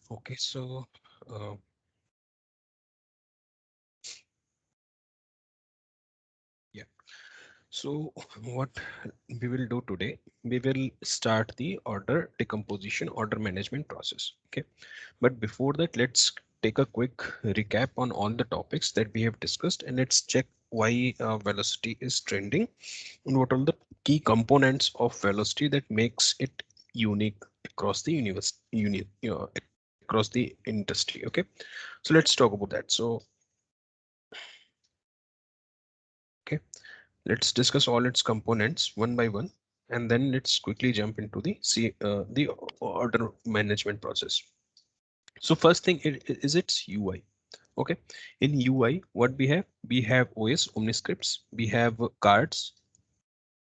Okay, so uh, yeah. So what we will do today, we will start the order decomposition, order management process. Okay, but before that, let's take a quick recap on all the topics that we have discussed, and let's check why velocity is trending and what are the key components of velocity that makes it unique across the across the industry. Okay, so let's talk about that. So okay, let's discuss all its components one by one, and then let's quickly jump into the order management process. So first thing is its UI. Okay, in UI, what we have OS Omniscripts, we have cards.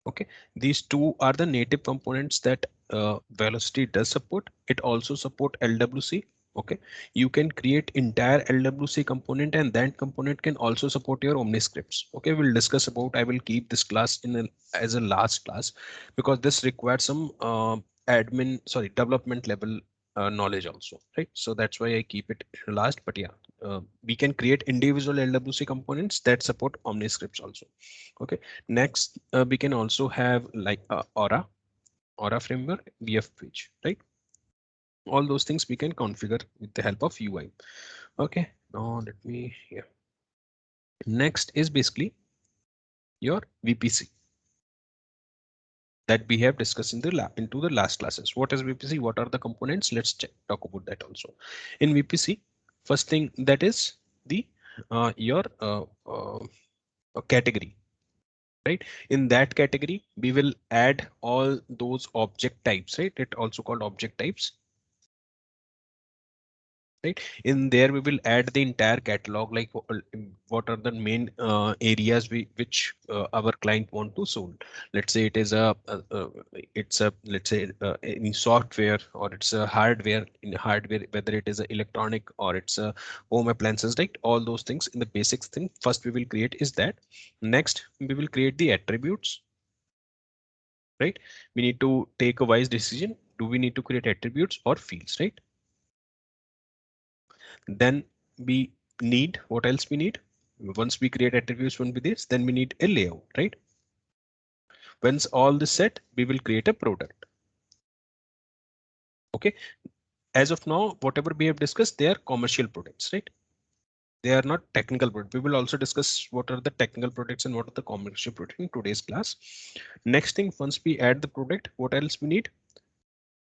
Okay, these two are the native components that Velocity does support. It also support LWC. Okay, you can create entire LWC component, and that component can also support your Omniscripts. Okay, we'll discuss about. I will keep this class as a last class because this requires some development level knowledge also, right? So that's why I keep it last. But yeah, we can create individual LWC components that support Omniscripts also. Okay, next we can also have like Aura framework, VF page, right? All those things we can configure with the help of UI. Okay, now let me here. Next is basically your VPC that we have discussed in into the last classes. What is VPC? What are the components? Let's talk about that also. In VPC, first thing that is the your category, right? In that category we will add all those object types, right? It also called object types, right? In there we will add the entire catalog, like what are the main areas which our client want to sold. Let's say it is it's a, let's say any software, or it's a hardware. In hardware, whether it is a electronic or it's a home appliances, right? All those things in the basics thing first we will create is that. Next we will create the attributes, right? We need to take a wise decision. Do we need to create attributes or fields, right? Then we need, what else we need? Once we create attributes one with this, then we need a layout, right? Once all this set, we will create a product. Okay. As of now, whatever we have discussed, they are commercial products, right? They are not technical products. We will also discuss what are the technical products and what are the commercial products in today's class. Next thing, once we add the product, what else we need?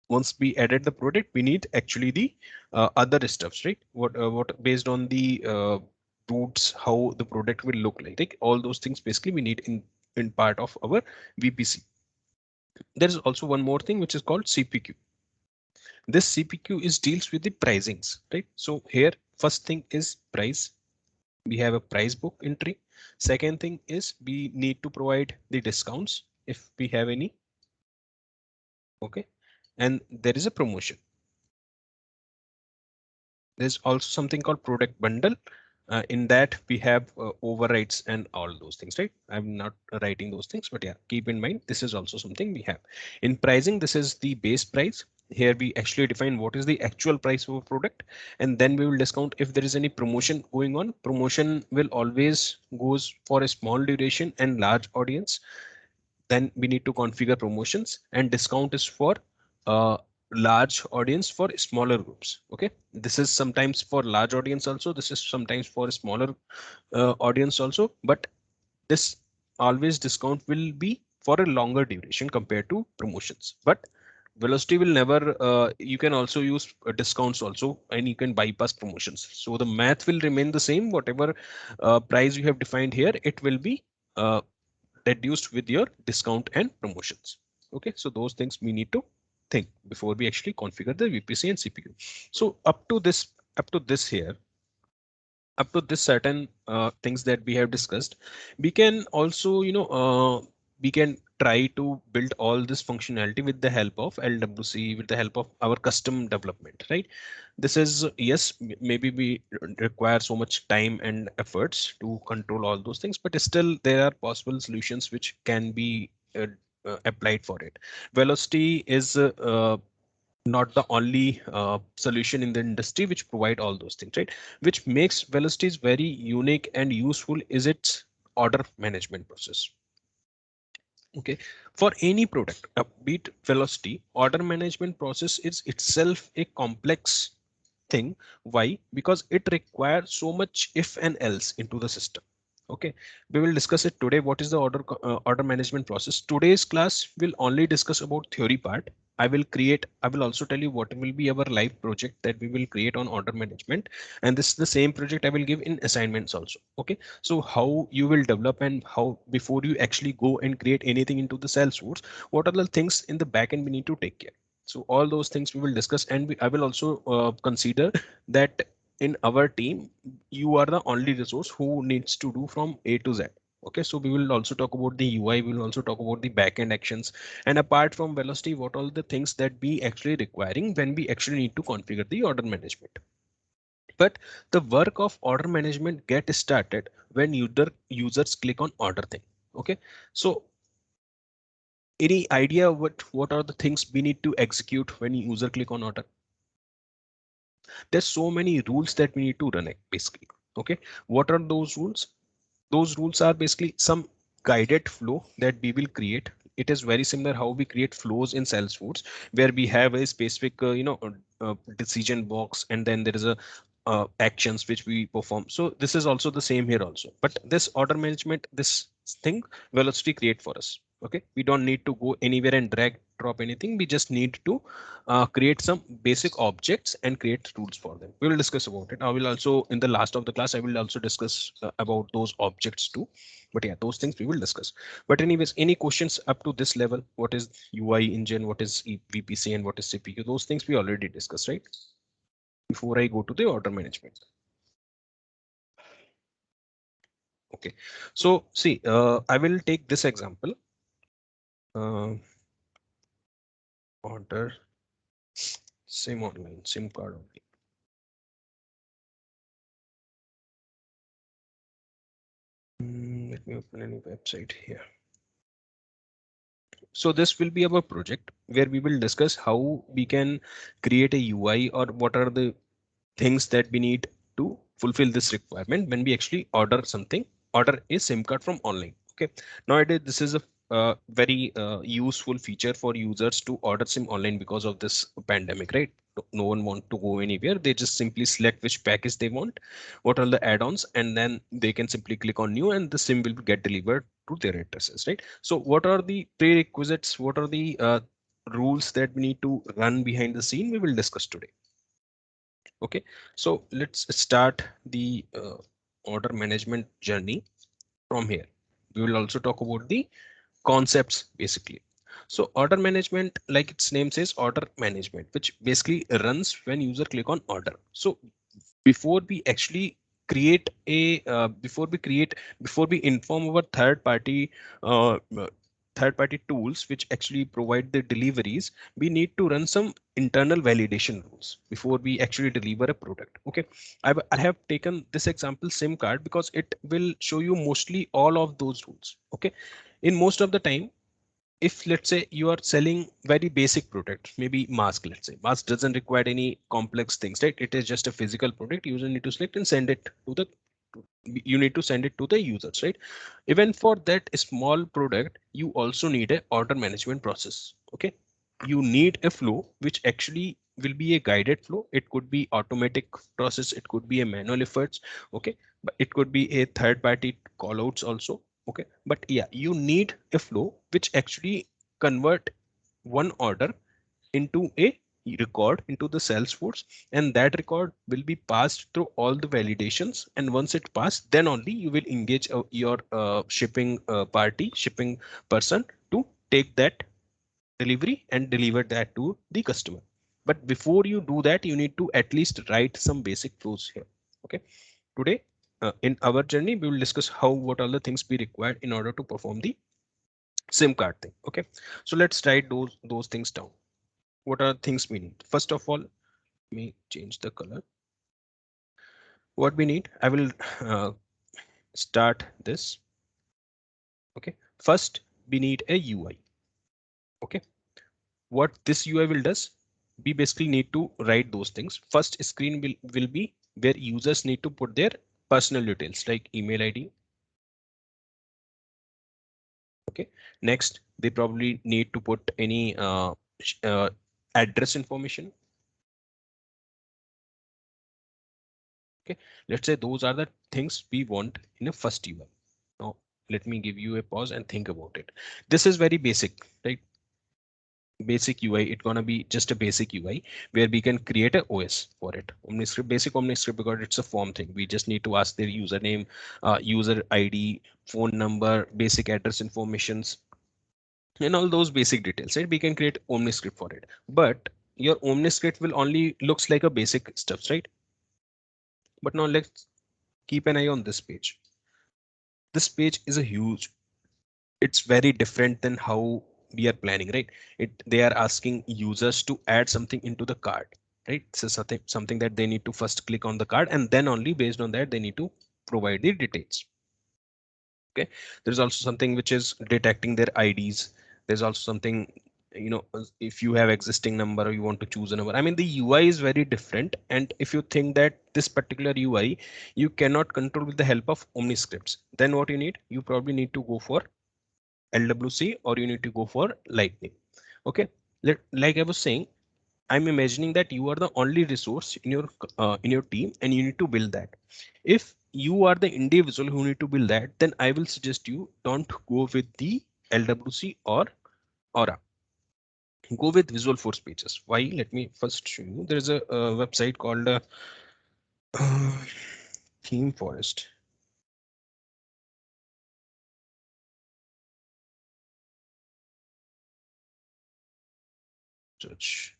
Once we added the product, we need actually the other stuffs, right? What based on the routes, how the product will look like all those things basically we need in part of our VPC. There is also one more thing which is called CPQ. This CPQ is deals with the pricings, right? So here first thing is price. We have a price book entry. Second thing is we need to provide the discounts if we have any. Okay, and there is a promotion. There's also something called product bundle. In that we have overrides and all those things, right? I'm not writing those things, but yeah, keep in mind this is also something we have. In pricing, this is the base price. Here we actually define what is the actual price of a product, and then we will discount if there is any promotion going on. Promotion will always goes for a small duration and large audience. Then we need to configure promotions, and discount is for uh, large audience for smaller groups. Okay, this is sometimes for large audience also, this is sometimes for smaller audience also, but this always discount will be for a longer duration compared to promotions. But velocity will never you can also use discounts also, and you can bypass promotions, so the math will remain the same. Whatever price you have defined here, it will be uh, reduced with your discount and promotions. Okay, so those things we need to think before we actually configure the VPC and CPU. So up to this here, up to this certain things that we have discussed, we can also, we can try to build all this functionality with the help of LWC, with the help of our custom development, right? This is, yes, maybe we require so much time and efforts to control all those things, but still there are possible solutions which can be applied for it. Velocity is not the only solution in the industry which provide all those things, right? Which makes Velocity is very unique and useful is its order management process. Okay, for any product, be it Velocity, order management process is itself a complex thing. Why? Because it requires so much if and else into the system. Okay, we will discuss it today. What is the order management process? Today's class will only discuss about theory part. I will also tell you what will be our live project that we will create on order management, and this is the same project I will give in assignments also. Okay, so how you will develop and how before you actually go and create anything into the Salesforce, what are the things in the backend we need to take care. So all those things we will discuss, and I will also consider that in our team, you are the only resource who needs to do from A to Z. Okay, so we will also talk about the UI, we will also talk about the backend actions, and apart from Velocity, what all the things that we actually requiring when we actually need to configure the order management. But the work of order management get started when users click on order thing. Okay, so any idea what are the things we need to execute when user click on order? There's so many rules that we need to run it basically. Okay, what are those rules? Those rules are basically some guided flow that we will create. It is very similar how we create flows in Salesforce, where we have a specific decision box, and then there is a actions which we perform. So this is also the same here also, but this order management, this thing Velocity create for us. Okay, we don't need to go anywhere and drag drop anything. We just need to create some basic objects and create rules for them. We will discuss about it. I will also, in the last of the class, I will also discuss about those objects too. But yeah, those things we will discuss. But anyways, any questions up to this level? What is UI engine? What is VPC and what is CPU? Those things we already discussed, right? Before I go to the order management. Okay, so see, I will take this example. Uh, Order SIM online, SIM card only. Let me open any website here. So this will be our project where we will discuss how we can create a UI or what are the things that we need to fulfill this requirement when we actually order a SIM card from online. Okay, nowadays this is a very useful feature for users to order SIM online because of this pandemic, right? No one want to go anywhere. They just simply select which package they want, what are the add-ons, and then they can simply click on new and the SIM will get delivered to their addresses, right? So what are the prerequisites? What are the rules that we need to run behind the scene? We will discuss today. Okay, so let's start the order management journey from here. We will also talk about the concepts basically. So order management, like its name says, order management, which basically runs when user click on order. So before we actually create a before we inform our uh, uh, third party tools which actually provide the deliveries, we need to run some internal validation rules before we actually deliver a product. Okay, I have taken this example SIM card because it will show you mostly all of those rules. Okay, in most of the time, if let's say you are selling very basic product, maybe mask, let's say mask doesn't require any complex things, right? It is just a physical product. User need to select and send it to the you need to send it to the users, right? Even for that small product, you also need a order management process. Okay, you need a flow which actually will be a guided flow. It could be automatic process, it could be a manual efforts. Okay, but it could be a third party callouts also. Okay, but yeah, you need a flow which actually convert one order into a record into the Salesforce, and that record will be passed through all the validations, and once it passed, then only you will engage your shipping person to take that delivery and deliver that to the customer. But before you do that, you need to at least write some basic flows here. Okay, today in our journey we will discuss how what are the things we require in order to perform the SIM card thing. Okay, so let's write those things down. What are things we need? First of all, let me change the color. What we need, I will start this. Okay, first we need a UI. Okay, what this UI will does, we basically need to write those things. First screen will be where users need to put their personal details like email ID. Okay. Next, they probably need to put any address information. Okay. Let's say those are the things we want in a first UI. Now, let me give you a pause and think about it. This is very basic, right? Basic UI, it's gonna be just a basic UI where we can create a OS for it. OmniScript, basic OmniScript, because it's a form thing. We just need to ask their username, user ID, phone number, basic address informations, and all those basic details, right? We can create OmniScript for it, but your OmniScript will only looks like a basic stuff, right? But now let's keep an eye on this page. This page is a huge, it's very different than how we are planning, right? They are asking users to add something into the card, right? So something that they need to first click on the card, and then only based on that they need to provide the details. Okay, there's also something which is detecting their IDs. There's also something, you know, if you have existing number or you want to choose a number. I mean, the UI is very different, and if you think that this particular UI you cannot control with the help of OmniScripts, then what you need, you probably need to go for LWC or you need to go for Lightning. Okay, like I was saying, I'm imagining that you are the only resource in your team and you need to build that. If you are the individual who need to build that, then I will suggest you don't go with the LWC or Aura. Go with Visual Force pages. Why? Let me first show you. There is a website called Theme Forest. Search.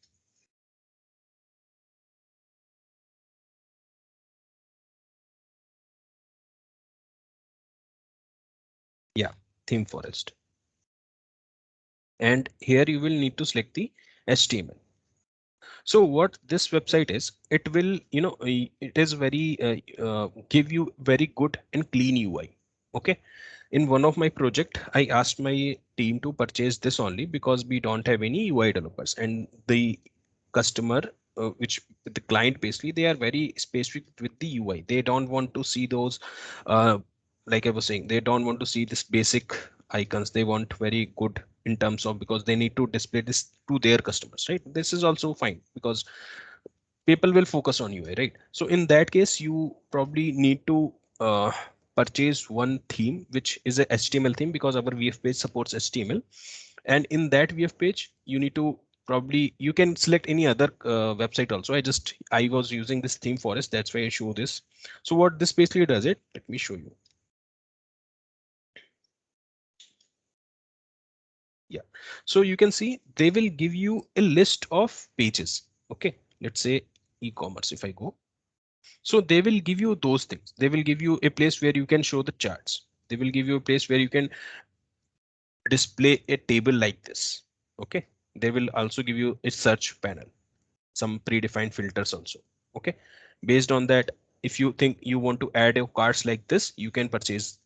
Yeah, Theme Forest. And here you will need to select the HTML. So what this website is, it will, it is very give you very good and clean UI. Okay. In one of my project, I asked my team to purchase this only because we don't have any UI developers, and the customer, which the client basically, they are very specific with the UI. They don't want to see those, uh, like I was saying, they don't want to see this basic icons. They want very good in terms of, because they need to display this to their customers, right? This is also fine because people will focus on UI, right? So in that case, you probably need to purchase one theme, which is a HTML theme, because our VF page supports HTML. And in that VF page, you need to probably, you can select any other website also. I was using this theme forest, that's why I show this. So what this basically does it, let me show you. Yeah, so you can see they will give you a list of pages. Okay, let's say e-commerce, if I go, so they will give you those things. They will give you a place where you can show the charts. They will give you a place where you can display a table like this. Okay, they will also give you a search panel, some predefined filters also. Okay, based on that, if you think you want to add your cards like this, you can purchase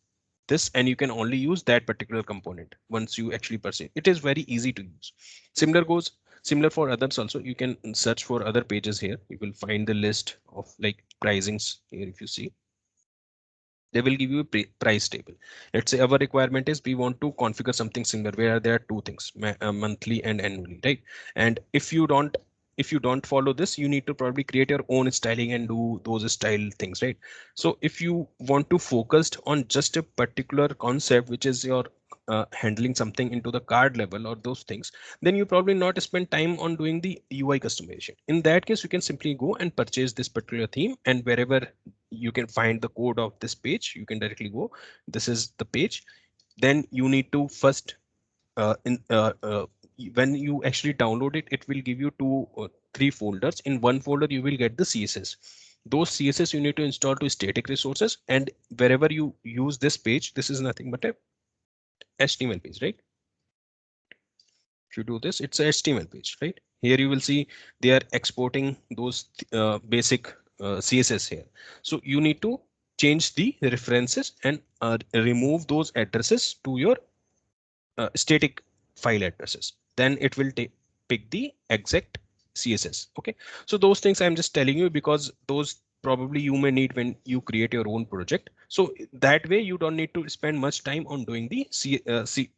this, and you can only use that particular component once you actually purchase. It is very easy to use. Similar for others also. You can search for other pages here. You will find the list of like pricings here. If you see, they will give you a price table. Let's say our requirement is we want to configure something similar where there are two things, monthly and annually, right? And if you don't follow this, you need to probably create your own styling and do those style things, right? So if you want to focus on just a particular concept, which is your handling something into the card level or those things, then you probably not spend time on doing the UI customization. In that case, you can simply go and purchase this particular theme, and wherever you can find the code of this page, you can directly go, this is the page. Then you need to first when you actually download it, it will give you three folders. In one folder you will get the CSS. Those CSS you need to install to static resources, and wherever you use this page, this is nothing but a HTML page, right? If you do this, it's a HTML page, right? Here you will see they are exporting those basic CSS here. So you need to change the references and remove those addresses to your static file addresses. Then it will pick the exact CSS. Okay, so those things I'm just telling you because those probably you may need when you create your own project. So that way you don't need to spend much time on doing the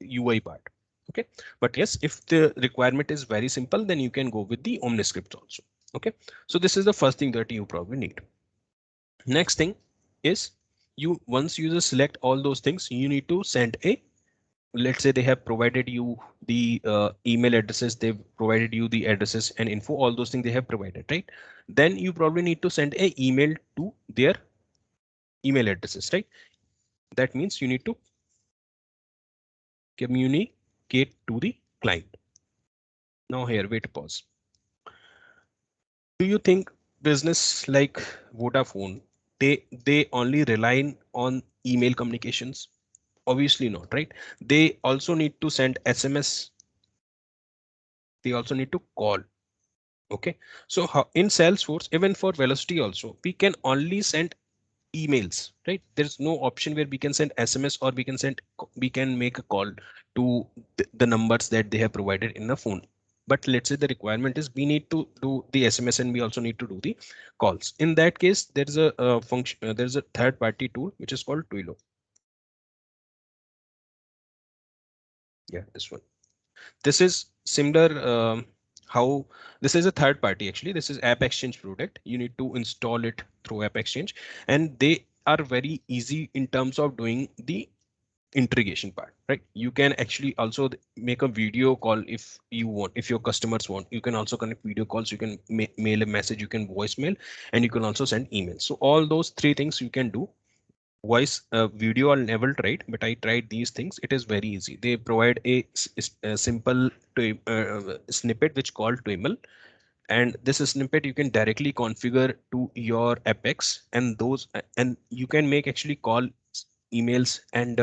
UI part. Okay, but yes, if the requirement is very simple, then you can go with the OmniScript also. Okay, so this is the first thing that you probably need. Next thing is, you once you just select all those things, you need to send a, let's say they have provided you the email addresses, they've provided you the addresses and info, all those things they have provided, right? Then you probably need to send a email to their email addresses, right? That means you need to communicate to the client. Now here, wait, pause. Do you think business like Vodafone, they only rely on email communications? Obviously not, right? They also need to send SMS. They also need to call. Okay, so how, in Salesforce, even for Velocity also, we can only send emails, right? There's no option where we can send SMS or we can make a call to the numbers that they have provided in the phone. But let's say the requirement is we need to do the SMS and we also need to do the calls. In that case, there is a function, there's a third party tool which is called Twilio. Yeah, this one. This is similar. How this is a third party, actually this is App Exchange product. You need to install it through App Exchange, and they are very easy in terms of doing the integration part, right? You can actually also make a video call if you want, if your customers want. You can also connect video calls, you can mail a message, you can voicemail, and you can also send emails. So all those three things you can do. Voice, video, I'll never tried, but I tried these things. It is very easy. They provide a simple snippet which called Twiml, and this snippet you can directly configure to your Apex, and those and you can make actually call, emails, and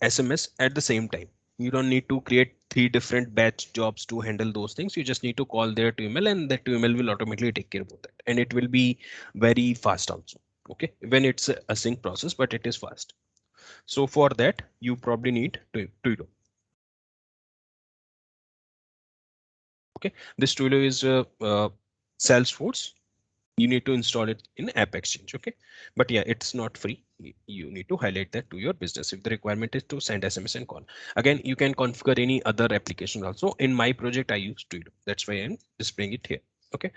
SMS at the same time. You don't need to create three different batch jobs to handle those things. You just need to call their TML, and that TML will automatically take care of that. And it will be very fast also. Okay, when it's a sync process, but it is fast. So for that, you probably need Twilio. Okay, this Twilio is Salesforce. You need to install it in App Exchange. Okay, but yeah, it's not free. You need to highlight that to your business if the requirement is to send SMS and call. Again, you can configure any other application also. In my project I use Twilio, that's why I'm displaying it here. Okay,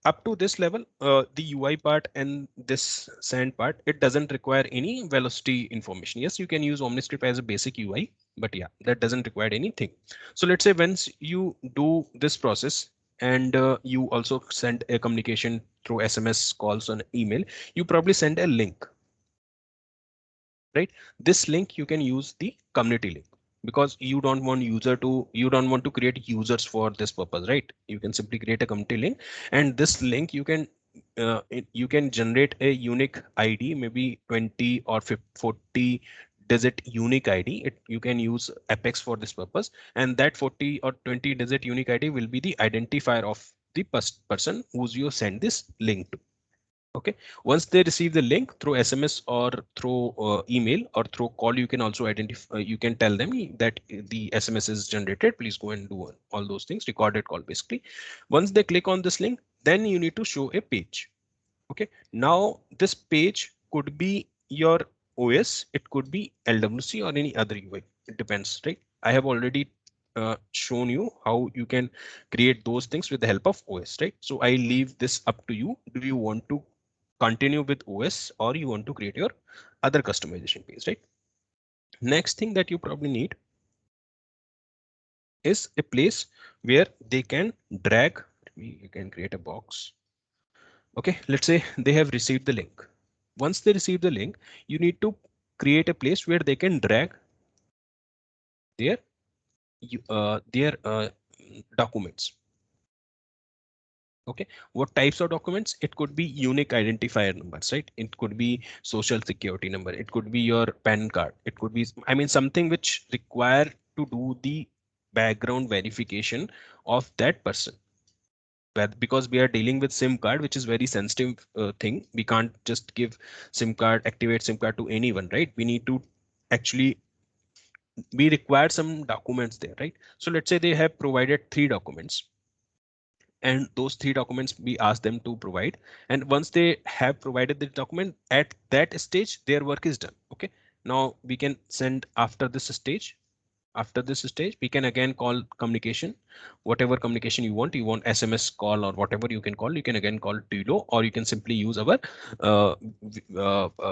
up to this level, the UI part and this send part, it doesn't require any velocity information. Yes, you can use OmniScript as a basic UI, but yeah, that doesn't require anything. So let's say once you do this process, and you also send a communication through SMS, calls, and email, you probably send a link, right? This link you can use the community link, because you don't want you don't want to create users for this purpose, right? You can simply create a community link, and this link you can you can generate a unique ID, maybe 20 or 50, 40 digit unique ID. You can use Apex for this purpose, and that 40 or 20 digit unique ID will be the identifier of the person who's you send this link to. Okay, once they receive the link through SMS or through email or through call, you can also identify, you can tell them that the SMS is generated, please go and do all those things, recorded call basically. Once they click on this link, then you need to show a page. Okay, now this page could be your OS, it could be LWC or any other UI, it depends, right? I have already shown you how you can create those things with the help of OS, right? So I leave this up to you. Do you want to continue with OS or you want to create your other customization page, right? Next thing that you probably need is a place where they can drag. You can create a box. Okay, let's say they have received the link. Once they receive the link, you need to create a place where they can drag their documents. Okay, what types of documents? It could be unique identifier numbers, right? It could be social security number, it could be your PAN card, it could be, I mean, something which require to do the background verification of that person. But because we are dealing with SIM card, which is very sensitive thing, we can't just give SIM card, activate SIM card to anyone, right? We need to actually we require some documents there, right? So let's say they have provided 3 documents, and those 3 documents we ask them to provide, and once they have provided the document, at that stage their work is done. Okay, now we can send after this stage. After this stage we can again call communication, whatever communication you want SMS call or whatever you can call, you can again call TILO, or you can simply use our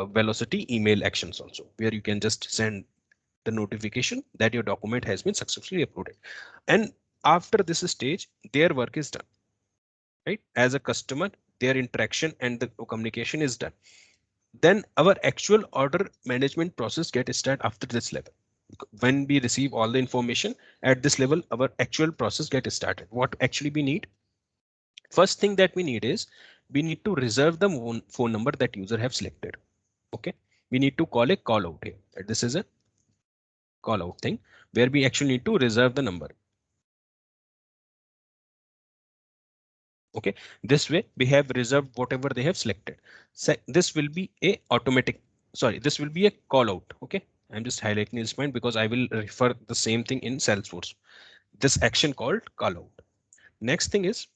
velocity email actions also, where you can just send the notification that your document has been successfully uploaded. And after this stage their work is done, right? As a customer, their interaction and the communication is done. Then our actual order management process get started after this level. When we receive all the information at this level, our actual process get started. What actually we need? First thing that we need is we need to reserve the phone number that user have selected. Okay, we need to call a call out here. This is a call out thing where we actually need to reserve the number. Okay, this way we have reserved whatever they have selected. So this will be a automatic, sorry, this will be a call out. Okay, I'm just highlighting this point because I will refer the same thing in Salesforce, this action called call out. Next thing is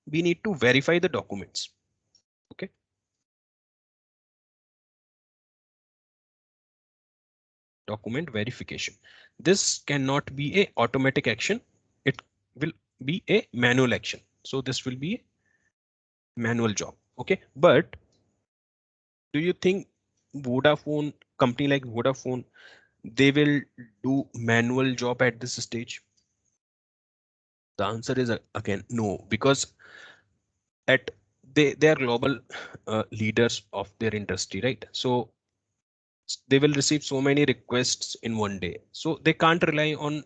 we need to verify the documents. Okay, document verification. This cannot be a automatic action, it will be a manual action. So this will be a manual job. Okay, but do you think Vodafone, company like Vodafone, they will do manual job at this stage? The answer is again no, because at they are global leaders of their industry, right? So they will receive so many requests in one day, so they can't rely on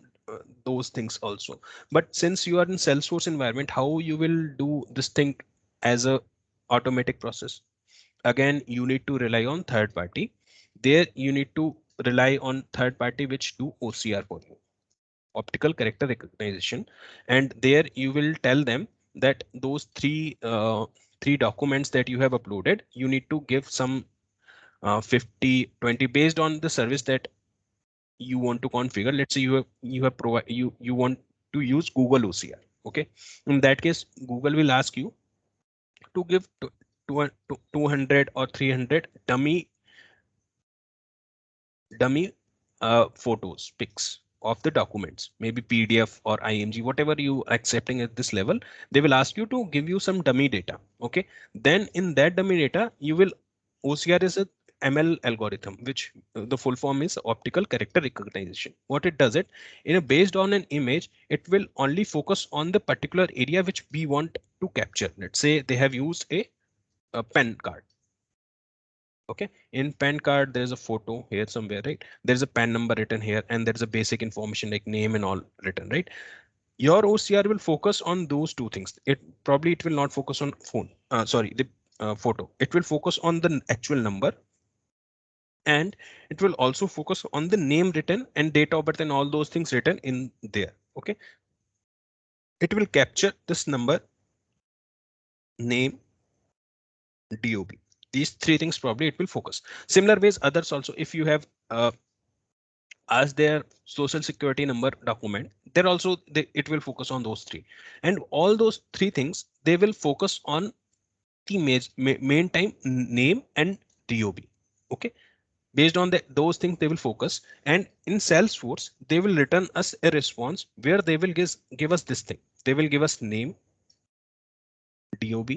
those things also. But since you are in Salesforce environment, how you will do this thing as a automatic process? Again, you need to rely on third party. There you need to rely on third party which do OCR for you, optical character recognition, and there you will tell them that those three documents that you have uploaded, you need to give some 50-20 based on the service that you want to configure. Let's say you want to use Google OCR. Okay, in that case Google will ask you to give 200 or 300 dummy photos, pics of the documents, maybe PDF or IMG, whatever you are accepting at this level. They will ask you to give you some dummy data. Okay, then in that dummy data you will, OCR is a ML algorithm, which the full form is optical character recognition. What it does, it in a based on an image, it will only focus on the particular area which we want to capture. Let's say they have used a pen card. Okay, in PAN card there's a photo here somewhere, right? There's a PAN number written here, and there's a basic information like name and all written, right? Your OCR will focus on those two things. It will not focus on phone, sorry, the photo. It will focus on the actual number, and it will also focus on the name written and date of birth and all those things written in there. Okay, it will capture this number, name, DOB. These three things probably it will focus. Similar ways others also, if you have as their social security number document, there also it will focus on those three, and all those three things they will focus on the main time name and DOB. Okay, based on those things they will focus, and in Salesforce they will return us a response where they will give us this thing. They will give us name, DOB,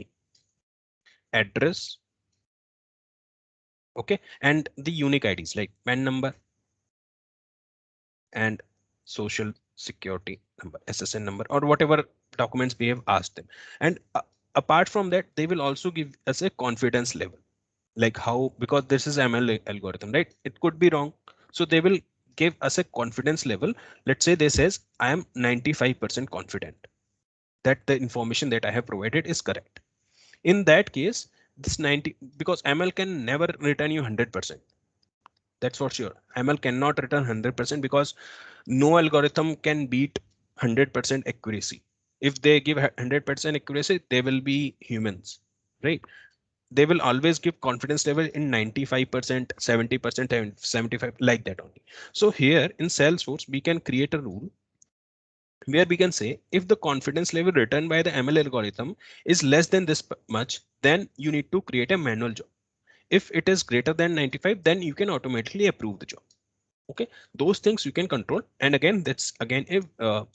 address, okay, and the unique IDs like PAN number and social security number, SSN number, or whatever documents we have asked them. And apart from that, they will also give us a confidence level, like how, because this is ML algorithm, right? It could be wrong. So they will give us a confidence level. Let's say they says, I am 95% confident that the information that I have provided is correct. In that case, this 90, because ML can never return you 100%. That's for sure. ML cannot return 100% because no algorithm can beat 100% accuracy. If they give 100% accuracy, they will be humans, right? they will always give confidence level in 95%, 70%, and 75, like that only. So here in Salesforce, we can create a rule where we can say if the confidence level returned by the ML algorithm is less than this much, then you need to create a manual job. If it is greater than 95, then you can automatically approve the job. Okay, those things you can control. And again, that's again a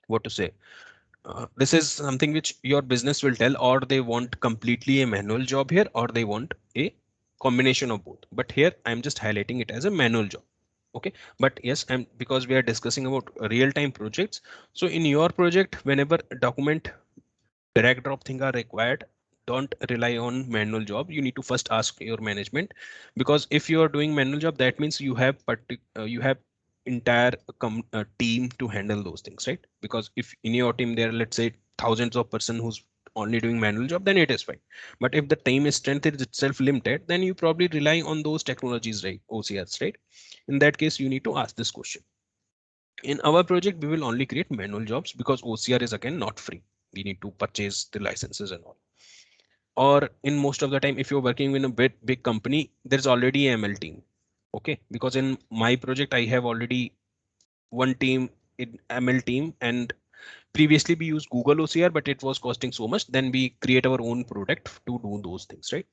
what to say. This is something which your business will tell, or they want completely a manual job here, or they want a combination of both. But here I'm just highlighting it as a manual job. Okay, but yes, I'm because we are discussing about real-time projects. So in your project, whenever document drag drop thing are required, don't rely on manual job. You need to first ask your management, because if you are doing manual job, that means you have entire team to handle those things, right? Because if in your team there are, let's say, thousands of person who's only doing manual job, then it is fine. But if the team is strength is itself limited, then you probably rely on those technologies, right? OCRs, right? In that case, you need to ask this question. In our project, we will only create manual jobs because OCR is again not free. We need to purchase the licenses and all. Or in most of the time, if you're working in a big company, there's already a ML team. Okay, because in my project, I have already one team in ML team, and previously we used Google OCR, but it was costing so much. Then we create our own product to do those things, right?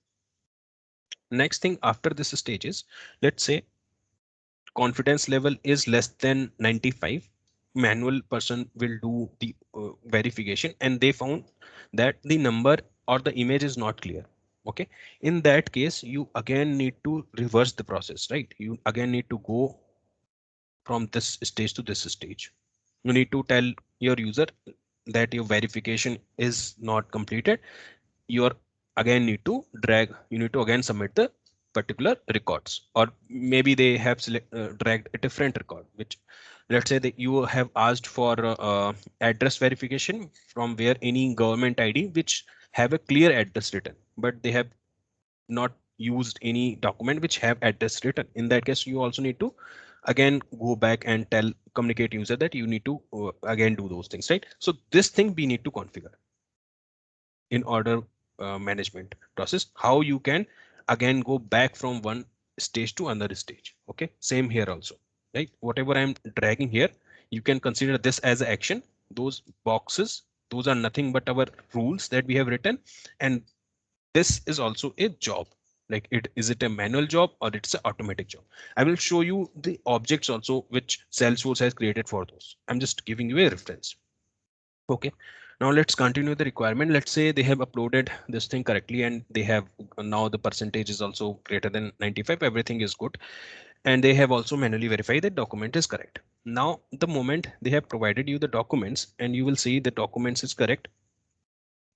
Next thing after this stage is, let's say confidence level is less than 95, manual person will do the verification, and they found that the number or the image is not clear. Okay, in that case, you again need to reverse the process, right? You again need to go from this stage to this stage. You need to tell your user that your verification is not completed. You are again need to you need to again submit the particular records, or maybe they have dragged a different record, which, let's say that you have asked for address verification from where any government ID which have a clear address written, but they have not used any document which have address written. In that case, you also need to again go back and communicate user that you need to again do those things, right? So this thing we need to configure in order management process, how you can again go back from one stage to another stage. Okay, same here also, right? Whatever I'm dragging here, you can consider this as an action. Those boxes, those are nothing but our rules that we have written, and this is also a job. Like, is it a manual job or it's an automatic job? I will show you the objects also which Salesforce has created for those. I'm just giving you a reference. Okay, now let's continue the requirement. Let's say they have uploaded this thing correctly, and they have now the percentage is also greater than 95. Everything is good. And they have also manually verified that document is correct. Now, the moment they have provided you the documents and you will see the documents is correct,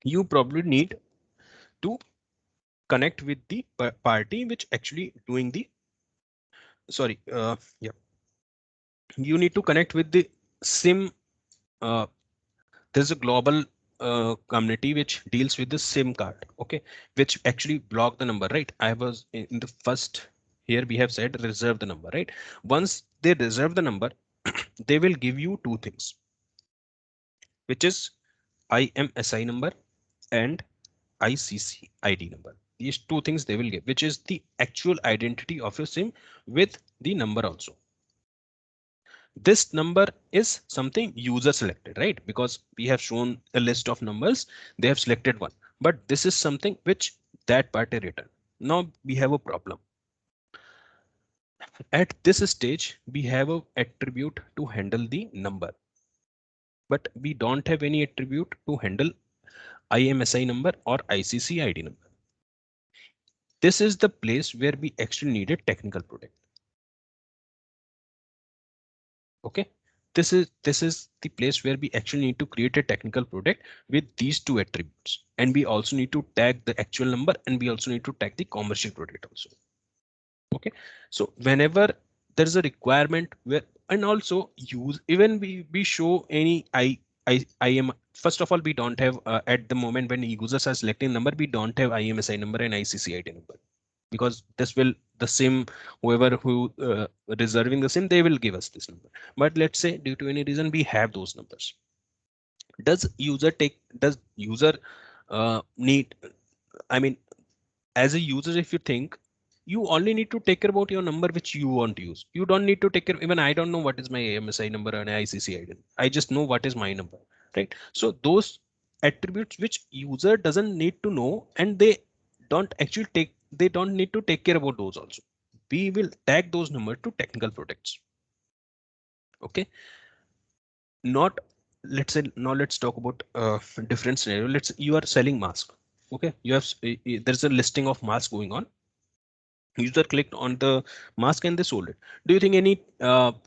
you probably need to connect with the party which actually doing the, sorry, yeah, you need to connect with the SIM. Uh, there's a global community which deals with the SIM card, okay, which actually block the number, right? I was in the first, here we have said reserve the number, right? Once they reserve the number, they will give you two things, which is IMSI number and ICC ID number. These two things they will give, which is the actual identity of your SIM with the number also. This number is something user selected, right? Because we have shown a list of numbers, they have selected one, but this is something which that party written. Now we have a problem. At this stage, we have a attribute to handle the number, but we don't have any attribute to handle IMSI number or ICC ID number. This is the place where we actually need a technical product. Okay, this is the place where we actually need to create a technical product with these two attributes, and we also need to tag the actual number, and we also need to tag the commercial product also. Okay, so whenever there is a requirement where, and also use, even we show any I am, first of all, we don't have at the moment when users are selecting number, we don't have IMSI number and ICC ID number, because this will the SIM, whoever who reserving the SIM, they will give us this number. But let's say due to any reason we have those numbers. Does user need, I mean, as a user, if you think, you only need to take care about your number which you want to use. You don't need to take care. Even I don't know what is my AMSI number and ICC ID. I just know what is my number, right? So those attributes which user doesn't need to know, and they don't actually take, they don't need to take care about those also. We will tag those numbers to technical products. Okay. Not, let's say, now let's talk about different scenario. Let's, you are selling mask. Okay, you have there's a listing of masks going on. User clicked on the mask and they sold it. Do you think any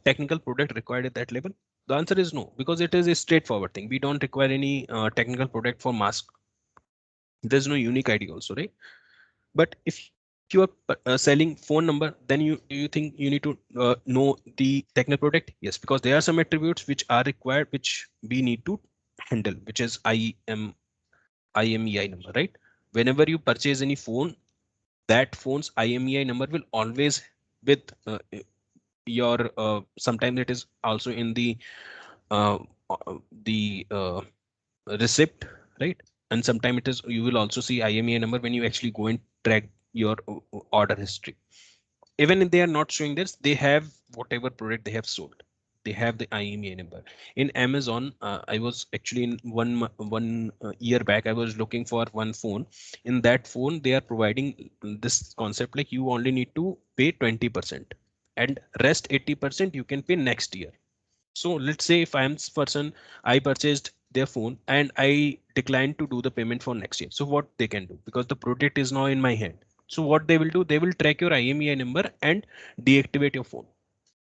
technical product required at that level? The answer is no, because it is a straightforward thing. We don't require any technical product for mask. There's no unique ID also, right? But if you are selling phone number, then you think you need to know the technical product? Yes, because there are some attributes which are required, which we need to handle, which is IMEI number, right? Whenever you purchase any phone, that phone's IMEI number will always with your sometimes it is also in uh, the receipt, right? And sometimes it is, you will also see IMEI number when you actually go and track your order history. Even if they are not showing this, they have whatever product they have sold, they have the IMEI number. In Amazon, I was actually in one year back, I was looking for one phone. In that phone, they are providing this concept like you only need to pay 20% and rest 80% you can pay next year. So let's say if I'm this person, I purchased their phone and I declined to do the payment for next year. So what they can do, because the product is now in my hand. So what they will do, they will track your IMEI number and deactivate your phone.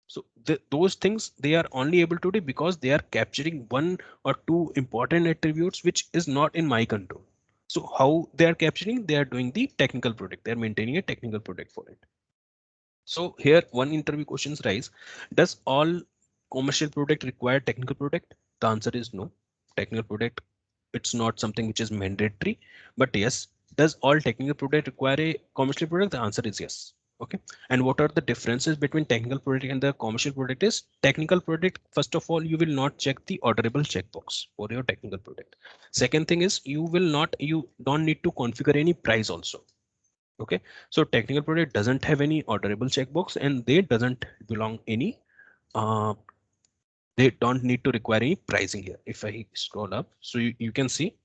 So those things they are only able to do because they are capturing one or two important attributes which is not in my control. So how they are capturing, they are doing the technical product. They are maintaining a technical product for it. So here one interview questions rise. Does all commercial product require technical product? The answer is no. Technical product, it's not something which is mandatory, but yes. Does all technical product require a commercial product? The answer is yes. Okay. And what are the differences between technical product and the commercial product is technical product. First of all, you will not check the orderable checkbox for your technical product. Second thing is you don't need to configure any price also. Okay, so technical product doesn't have any orderable checkbox and they doesn't belong any they don't need to require any pricing here. If I scroll up, so you can see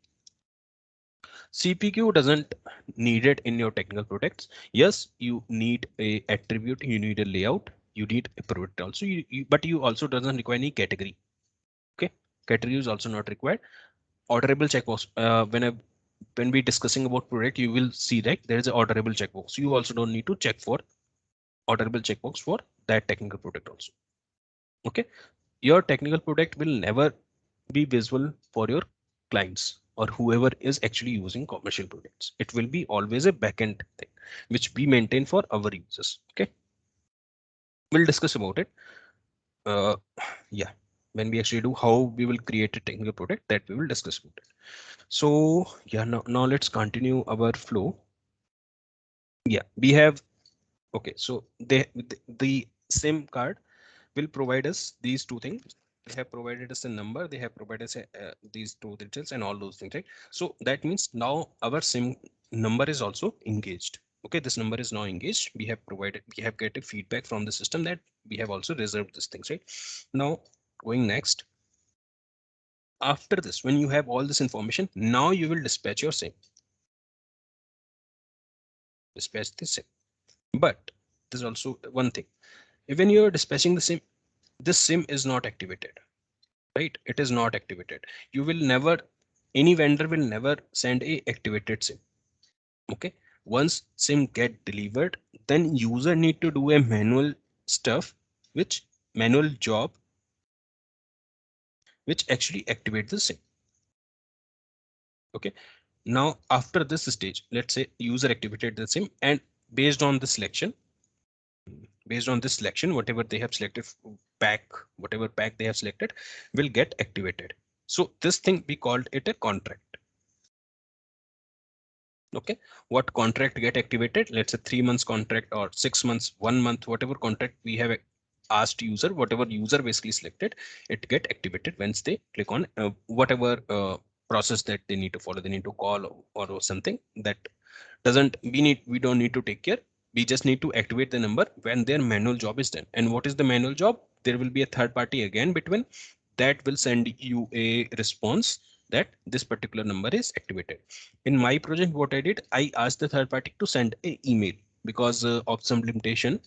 CPQ doesn't need it in your technical products. Yes, you need a attribute, you need a layout, you need a product also, but you also doesn't require any category. Okay, category is also not required. Orderable checkbox, when we discussing about product, you will see that there is an orderable checkbox. You also don't need to check for orderable checkbox for that technical product also. Okay, your technical product will never be visible for your clients or whoever is actually using commercial products. It will be always a backend thing which we maintain for our users. Okay, we'll discuss about it. uh yeah, when we actually do how we will create a technical product, that we will discuss about it. So yeah, now let's continue our flow. Yeah, we have, okay, so the SIM card will provide us these two things. They have provided us a number, they have provided us these two details and all those things, right? So that means now our SIM number is also engaged. Okay, this number is now engaged. We have provided, we have get a feedback from the system that we have also reserved these things, right? Now going next, after this, when you have all this information, now you will dispatch your SIM. Dispatch the SIM. But there's also one thing. When you're dispatching the SIM, this SIM is not activated, right? It is not activated. You will never, any vendor will never send a activated SIM. Okay. Once SIM get delivered, then user need to do a manual stuff, which manual job, which actually activate the SIM. Okay. Now after this stage, let's say user activated the SIM and based on the selection, whatever they have selected pack, whatever pack they have selected will get activated. So this thing we called it a contract. Okay, what contract get activated? Let's say 3 months contract or 6 months, 1 month, whatever contract we have asked user, whatever user basically selected, it get activated once they click on whatever process that they need to follow. They need to call or something that doesn't we don't need to take care. We just need to activate the number when their manual job is done. And what is the manual job? There will be a third party again between that will send you a response that this particular number is activated. In my project, what I did, I asked the third party to send a email because of some limitation.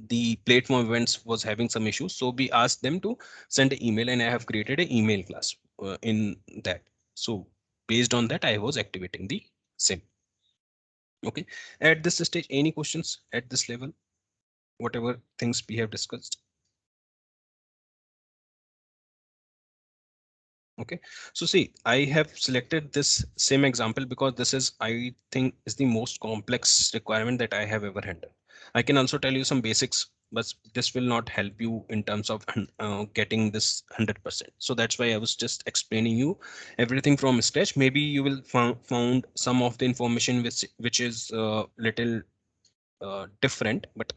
The platform events was having some issues, so we asked them to send an email, and I have created an email class in that. So based on that, I was activating the sim. Okay, at this stage, any questions at this level, whatever things we have discussed? Okay, so see, I have selected this same example because this is, I think, is the most complex requirement that I have ever handled. I can also tell you some basics, but this will not help you in terms of getting this 100%. So that's why I was just explaining you everything from scratch. Maybe you will found some of the information which is little different, but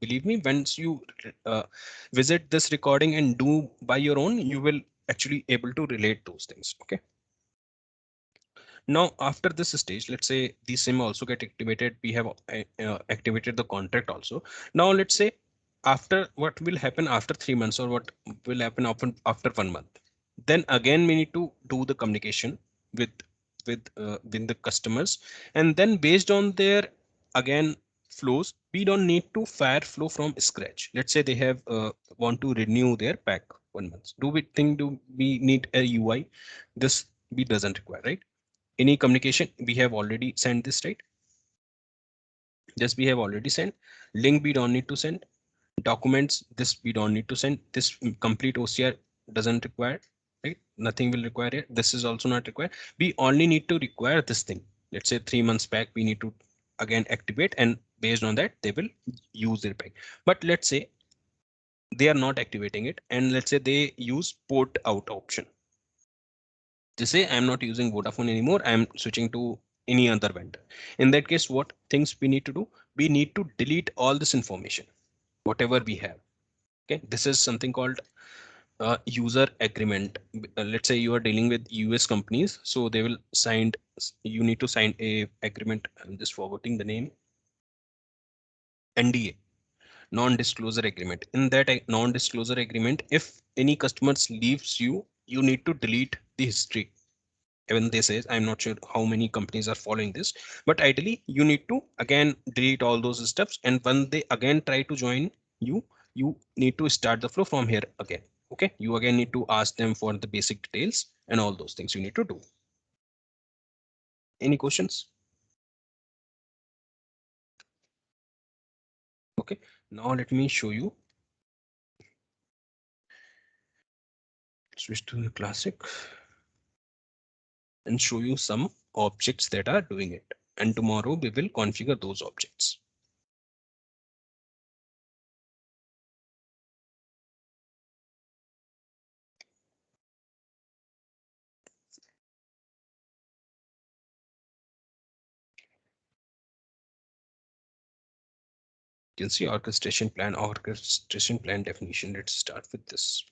believe me, once you uh, visit this recording and do by your own, you will actually able to relate those things. Okay, now after this stage, let's say the sim also get activated, we have activated the contract also. Now let's say after, what will happen after 3 months, or what will happen after 1 month, then again we need to do the communication with with the customers, and then based on their again flows, we don't need to fire flow from scratch. Let's say they have want to renew their pack 1 month. Do we need a UI? This we doesn't require, right? Any communication, we have already sent this, right? Yes, we have already sent. Link we don't need to send. Documents, this we don't need to send. This complete OCR doesn't require, right? Nothing will require it. This is also not required. We only need to require this thing. Let's say 3 months back we need to again activate, and based on that they will use their pack. But let's say they are not activating it, and let's say they use port out option. They say I'm not using Vodafone anymore, I'm switching to any other vendor. In that case, what things we need to do? We need to delete all this information, whatever we have. Okay, this is something called user agreement. Let's say you are dealing with US companies, so they will sign, you need to sign a agreement. I'm just forgetting the name. NDA, non-disclosure agreement. In that non-disclosure agreement, if any customers leaves you, you need to delete the history. Even they says, I'm not sure how many companies are following this, but ideally you need to again delete all those steps, and when they again try to join you, you need to start the flow from here again. Okay, you again need to ask them for the basic details and all those things you need to do. Any questions? Okay, now let me show you. Switch to the classic and show you some objects that are doing it, and tomorrow we will configure those objects. You can see orchestration plan definition. Let's start with this.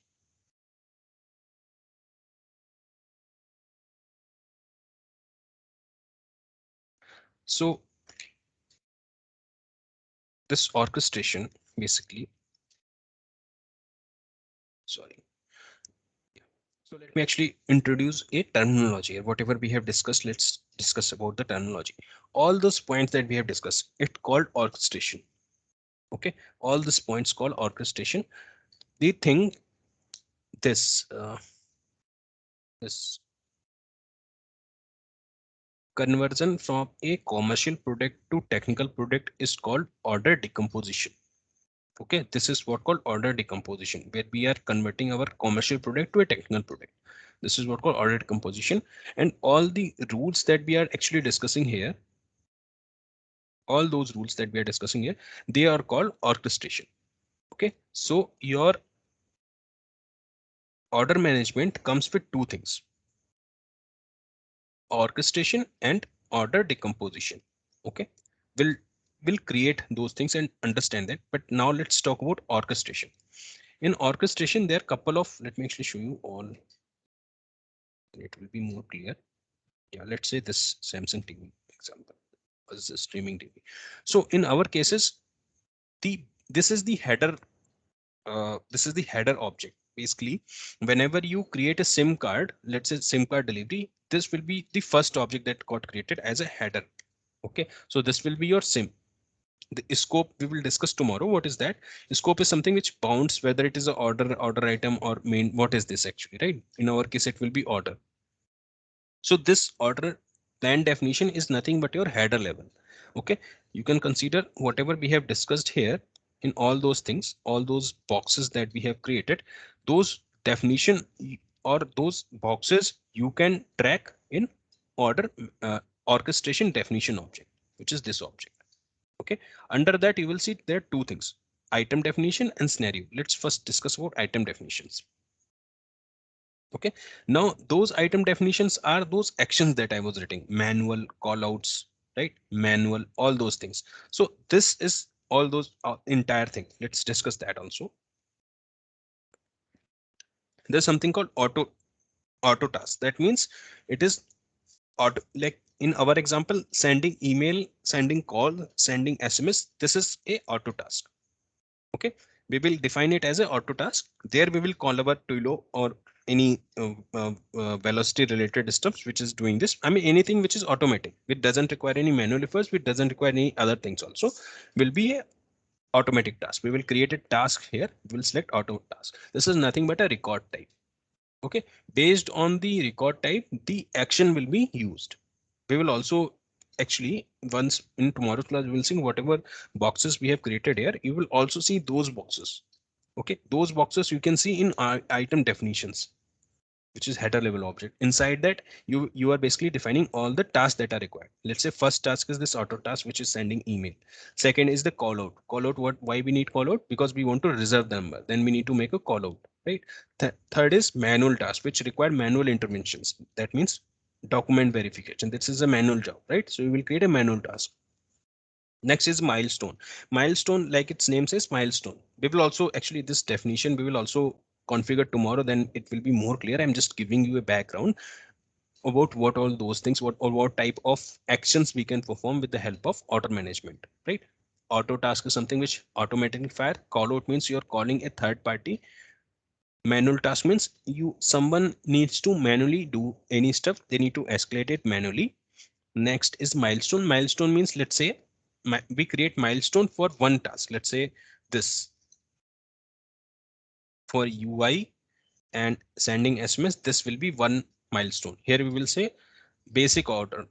So this orchestration basically, sorry. So let me actually introduce a terminology. Whatever we have discussed, let's discuss about the terminology. All those points that we have discussed, it's called orchestration. Okay, all these points called orchestration. The thing, this conversion from a commercial product to technical product is called order decomposition. Okay, this is what called order decomposition, where we are converting our commercial product to a technical product. This is what called order decomposition, and all the rules that we are actually discussing here, all those rules that we are discussing here, they are called orchestration. Okay, so your order management comes with two things: orchestration and order decomposition. Okay, we'll create those things and understand that, but now let's talk about orchestration. In orchestration, there are a couple of, let me actually show you all. it will be more clear. Yeah, let's say this Samsung TV example is a streaming TV. So in our cases, this is the header. This is the header object. Basically, whenever you create a SIM card, let's say SIM card delivery, this will be the first object that got created as a header. Okay, so this will be your SIM. The scope we will discuss tomorrow. What is that? Scope is something which bounds whether it is a order item or main. What is this actually, right? In our case, it will be order. So this order plan definition is nothing but your header level. Okay, you can consider whatever we have discussed here in all those things, all those boxes that we have created, those definition or those boxes you can track in order orchestration definition object, which is this object. Okay, under that you will see there are two things: item definition and scenario. Let's first discuss about item definitions. Okay, now those item definitions are those actions that I was writing: manual, callouts, right? Manual, all those things. So this is all those entire thing. Let's discuss that also. There's something called auto task. That means it is auto, like in our example, sending email, sending call, sending SMS. This is a auto task. Okay, we will define it as a auto task. There we will call our Twilio or any velocity related stuff which is doing this. I mean anything which is automatic, it doesn't require any manual efforts, it doesn't require any other things also, will be a automatic task. We will create a task here, we will select auto task. This is nothing but a record type. Okay, based on the record type, the action will be used. We will also actually, once in tomorrow's class, we will see whatever boxes we have created here. You will also see those boxes. Okay, those boxes you can see in our item definitions, which is header level object. Inside that, you are basically defining all the tasks that are required. Let's say first task is this auto task, which is sending email. Second is the call out. Call out, what? Why we need call out? Because we want to reserve the number. Then we need to make a call out, right? Third is manual task, which require manual interventions. That means document verification. This is a manual job, right? So we will create a manual task. Next is milestone. Milestone, like its name says, milestone. We will also actually this definition we will also configure tomorrow. Then it will be more clear. I'm just giving you a background about what all those things, what type of actions we can perform with the help of auto management, right? Auto task is something which automatically fire. Call out means you're calling a third party. Manual task means someone needs to manually do any stuff. They need to escalate it manually. Next is milestone. Milestone means, let's say we create milestone for one task. Let's say this for UI and sending SMS, this will be one milestone. Here we will say basic order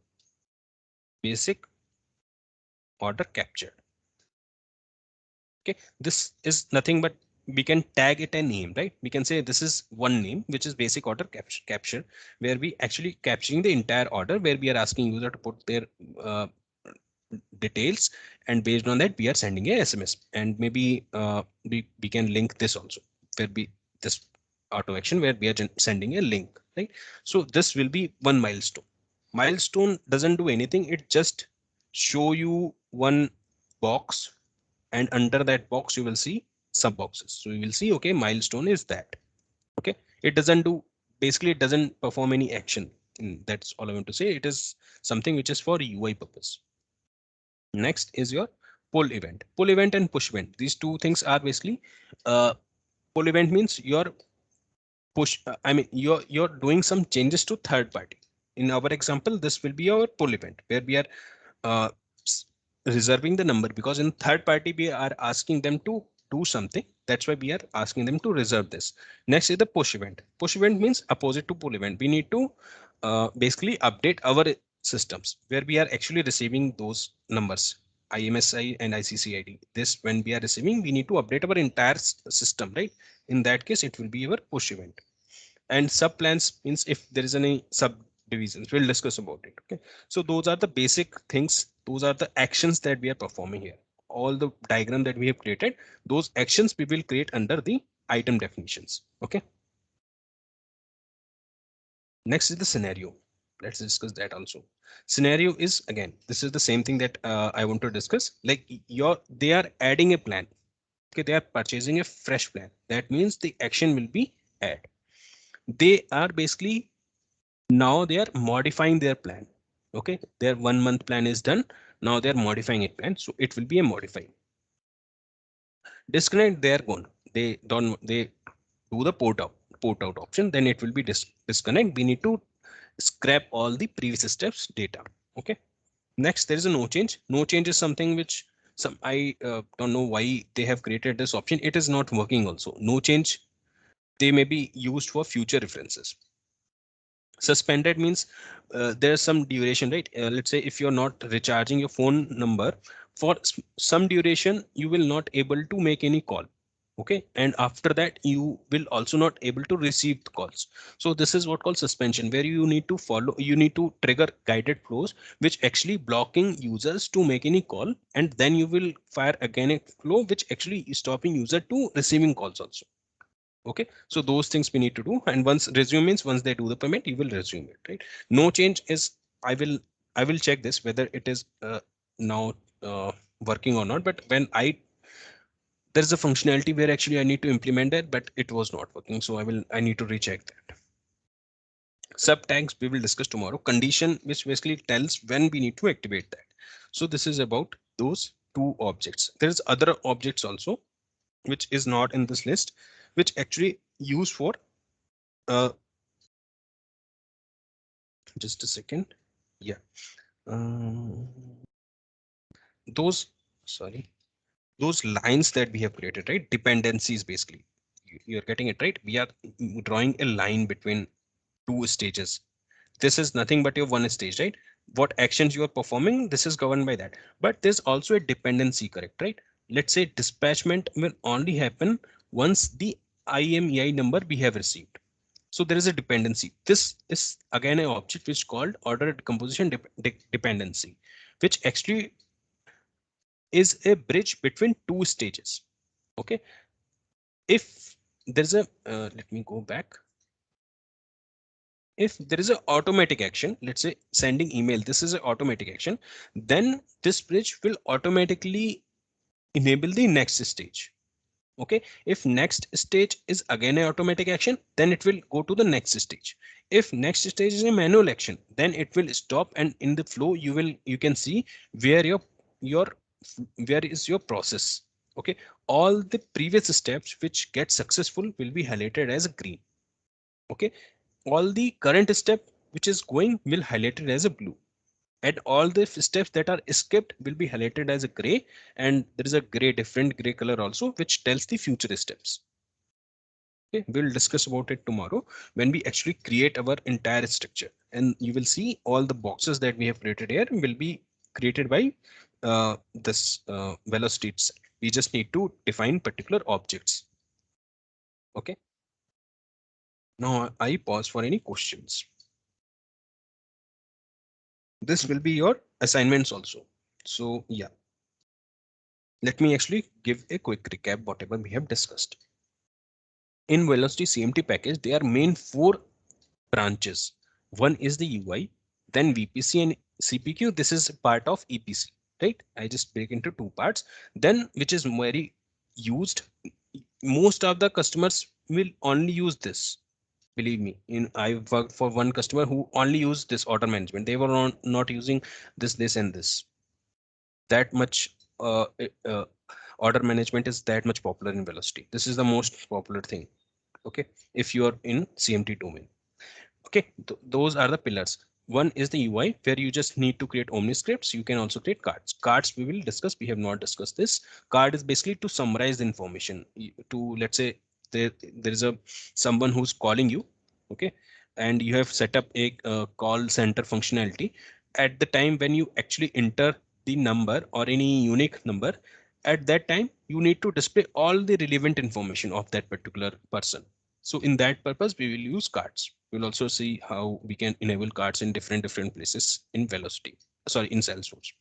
captured. Okay, this is nothing but we can tag it a name, right? We can say this is one name, which is basic order capture, where we actually capturing the entire order, where we are asking user to put their details, and based on that we are sending a SMS. And maybe we can link this also, where we this auto action where we are sending a link, right? So this will be one milestone. Milestone doesn't do anything, it just show you one box, and under that box you will see sub boxes. So you will see, okay, milestone is that. Okay, it doesn't do, basically it doesn't perform any action. That's all I want to say. It is something which is for UI purpose. Next is your pull event. Pull event and push event, these two things are basically pull event means your push, I mean you're doing some changes to third party. In our example, this will be our pull event, where we are uh, reserving the number, because in third party we are asking them to do something. That's why we are asking them to reserve this. Next is the push event. Push event means opposite to pull event. We need to basically update our systems, where we are actually receiving those numbers, IMSI and ICCID. This, when we are receiving, we need to update our entire system, right? In that case, it will be our push event. And sub plans means if there is any subdivisions, we'll discuss about it. Okay, so those are the basic things. Those are the actions that we are performing here. All the diagram that we have created, those actions we will create under the item definitions. Okay, next is the scenario. Let's discuss that also. Scenario is, again, this is the same thing that I want to discuss. Like they are adding a plan. Okay, they are purchasing a fresh plan. That means the action will be add. They are basically Now they are modifying their plan. Okay, their 1 month plan is done. Now they are modifying it plan, so it will be a modify. Disconnect, they are gone. They do the port out option, then it will be disconnect. We need to scrap all the previous steps data. Okay. Next, there is a no change. No change is something which I don't know why they have created this option. It is not working also. No change, they may be used for future references. Suspended means there's some duration, right? Let's say if you're not recharging your phone number for some duration, you will not able to make any call. Okay, and after that you will also not able to receive the calls. So this is what called suspension, where you need to trigger guided flows which actually blocking users to make any call, and then you will fire again a flow which actually is stopping user to receiving calls also. Okay, so those things we need to do, and once resume means once they do the payment you will resume it, right? No change is I will check this whether it is now working or not, but when there's a functionality where actually I need to implement it, but it was not working, so I need to recheck that. Sub tags we will discuss tomorrow. Condition, which basically tells when we need to activate that. So this is about those two objects. There's other objects also which is not in this list, which actually used for uh, just a second. Yeah. Um, those, sorry, those lines that we have created, right? Dependencies, basically. You're getting it, right? We are drawing a line between two stages. This is nothing but your one stage, right? What actions you are performing, this is governed by that. But there's also a dependency, correct, right? Let's say dispatchment will only happen once the IMEI number we have received. So there is a dependency. This is again an object which is called order decomposition dependency, which actually is a bridge between two stages. Okay. If there's a, let me go back. If there is an automatic action, let's say sending email, this is an automatic action, then this bridge will automatically enable the next stage. Okay, if next stage is again an automatic action, then it will go to the next stage. If next stage is a manual action, then it will stop, and in the flow you can see where your where is your process. Okay, all the previous steps which get successful will be highlighted as green. Okay, all the current step which is going will highlighted as a blue, and all the steps that are skipped will be highlighted as a gray, and there is a different gray color also which tells the future steps. Okay, we'll discuss about it tomorrow when we actually create our entire structure, and you will see all the boxes that we have created here will be created by this velocity itself. We just need to define particular objects. Okay, now I pause for any questions. This will be your assignments also. So yeah, let me actually give a quick recap whatever we have discussed. In Velocity CMT package, there are main four branches. One is the UI, then VPC and CPQ. This is part of EPC, right? I just break into two parts. Then, which is very used, most of the customers will only use this. Believe me, I worked for one customer who only used this order management. They were not using this, and this. That much order management is that much popular in Velocity. This is the most popular thing. Okay, if you are in CMT domain. Okay, those are the pillars. One is the UI, where you just need to create OmniScripts. You can also create cards. Cards we will discuss. We have not discussed this. Card is basically to summarize the information. To, let's say there is a someone who's calling you. Okay, and you have set up a call center functionality. At the time when you actually enter the number or any unique number, at that time you need to display all the relevant information of that particular person. So in that purpose, we will use cards. We'll also see how we can enable cards in different places in Velocity. Sorry, in Salesforce.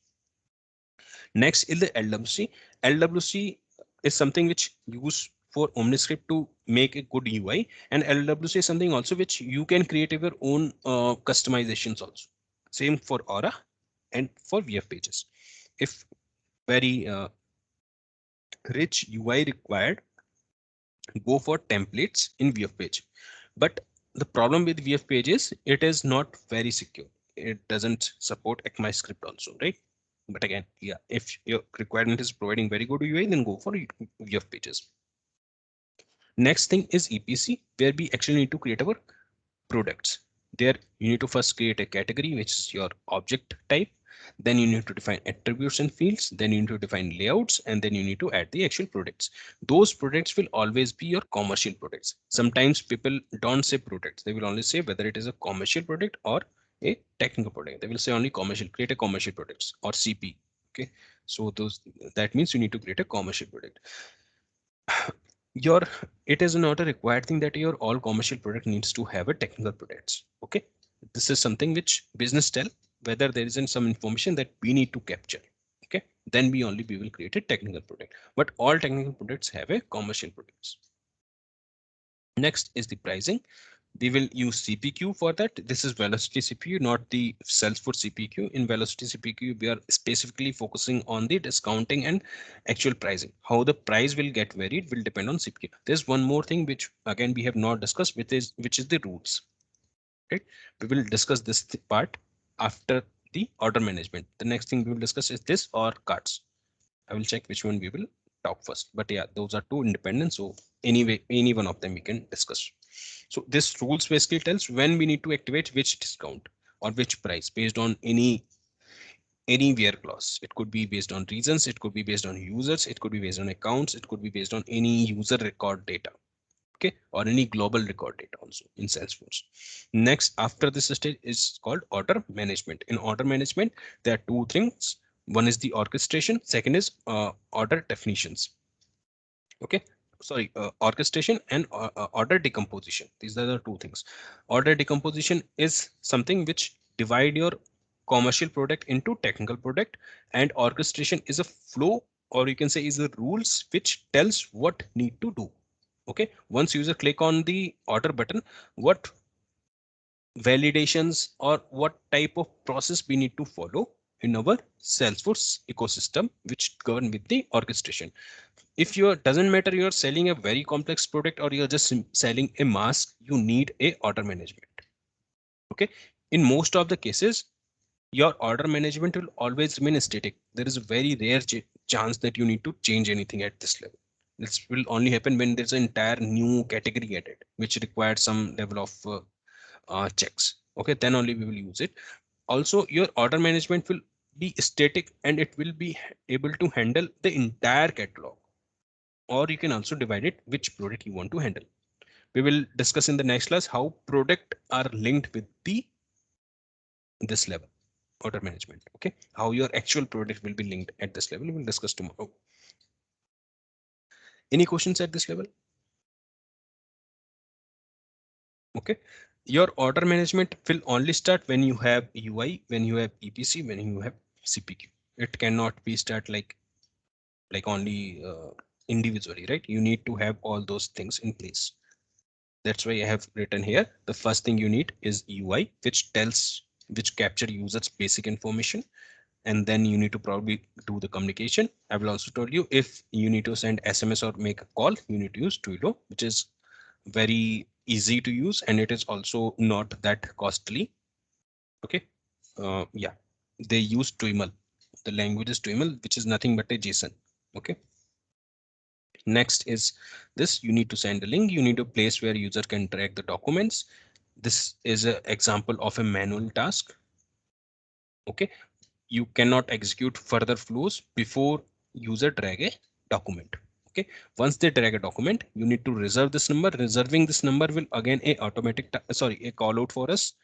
Next is the LWC. LWC is something which used for OmniScript to make a good UI, and LWC is something also which you can create your own customizations also. Same for Aura and for VF pages. If very rich UI required, go for templates in VF page. But the problem with VF page is it is not very secure. It doesn't support ECMAScript also, right? But again, yeah, if your requirement is providing very good UI, then go for VF pages. Next thing is EPC, where we actually need to create our products. There you need to first create a category, which is your object type. Then you need to define attributes and fields. Then you need to define layouts, and then you need to add the actual products. Those products will always be your commercial products. Sometimes people don't say products. They will only say whether it is a commercial product or a technical product. They will say only commercial, create a commercial products or CP. Okay. So that means you need to create a commercial product. It is not a required thing that your all commercial product needs to have a technical products. Okay, this is something which business tell, whether there isn't some information that we need to capture. Okay, then we will create a technical product, but all technical products have a commercial products. Next is the pricing. We will use CPQ for that. This is Velocity CPU, not the Salesforce CPQ. In Velocity CPQ, we are specifically focusing on the discounting and actual pricing. How the price will get varied will depend on CPQ. There's one more thing which again we have not discussed, which is the rules. Right? We will discuss this part after the order management. The next thing we will discuss is this or cards. I will check which one we will talk first. But yeah, those are two independent. So anyway, any one of them we can discuss. So this rules basically tells when we need to activate which discount or which price based on any where clause. It could be based on reasons, it could be based on users, it could be based on accounts, it could be based on any user record data. Okay, or any global record data also in Salesforce. Next, after this stage is called order management. In order management, there are two things. One is the orchestration, second is order definitions. Okay, sorry, orchestration and order decomposition. These are the two things. Order decomposition is something which divide your commercial product into technical product, and orchestration is a flow, or you can say is the rules which tells what need to do. Okay, once user click on the order button, what validations or what type of process we need to follow in our Salesforce ecosystem, which govern with the orchestration. If you doesn't matter you're selling a very complex product or you're just selling a mask, you need a order management. Okay, in most of the cases your order management will always remain static. There is a very rare chance that you need to change anything at this level. This will only happen when there's an entire new category added which requires some level of checks. Okay, then only we will use it. Also, your order management will be static and it will be able to handle the entire catalog, or you can also divide it which product you want to handle. We will discuss in the next class how product are linked with this level order management. Okay, how your actual product will be linked at this level, we will discuss tomorrow. Any questions at this level? Okay, your order management will only start when you have UI, when you have EPC, when you have CPQ. It cannot be start like only individually, right? You need to have all those things in place. That's why I have written here. The first thing you need is UI, which capture users basic information. And then you need to probably do the communication. I will also tell you if you need to send SMS or make a call, you need to use Twilio, which is very easy to use and it is also not that costly. Okay, yeah, they use Twiml. The language is Twiml, which is nothing but a JSON. Okay. Next is this, you need to send a link, you need a place where user can drag the documents. This is an example of a manual task. Okay, you cannot execute further flows before user drag a document. Okay, once they drag a document, you need to reserve this number. Reserving this number will again a call out for us,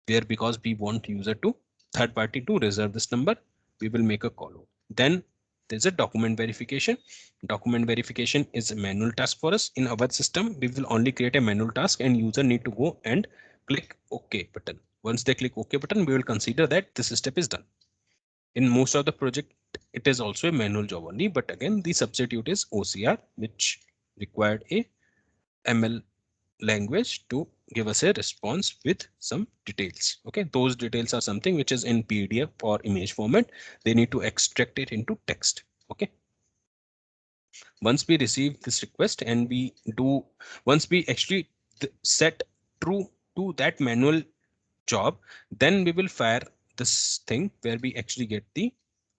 where because we want user to third party to reserve this number, we will make a call out. Then there's a document verification. Document verification is a manual task for us. In our system, we will only create a manual task and user need to go and click OK button. Once they click OK button, we will consider that this step is done. In most of the project, it is also a manual job only, but again, the substitute is OCR, which required a ML language to give us a response with some details. Okay, those details are something which is in PDF or image format. They need to extract it into text. Okay, once we receive this request and once we actually set true to that manual job, then we will fire this thing where we actually get the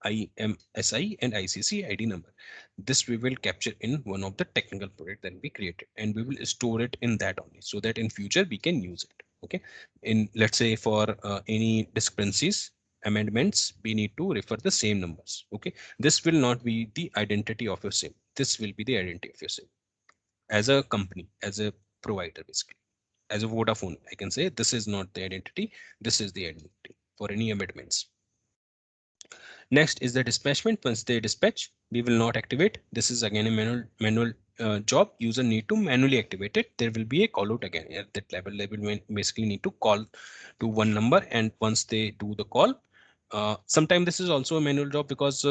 IMSI and ICC ID number. This we will capture in one of the technical product that we created, and we will store it in that only, so that in future we can use it. Okay, in let's say for any discrepancies, amendments, we need to refer the same numbers. Okay, this will not be the identity of your SIM. This will be the identity of your SIM as a company, as a provider, basically. As a Vodafone, I can say this is not the identity, this is the identity for any amendments. Next is the dispatchment. Once they dispatch, we will not activate. This is again a manual job. User need to manually activate it. There will be a call out again at that level. They will basically need to call to one number, and once they do the call, sometimes this is also a manual job, because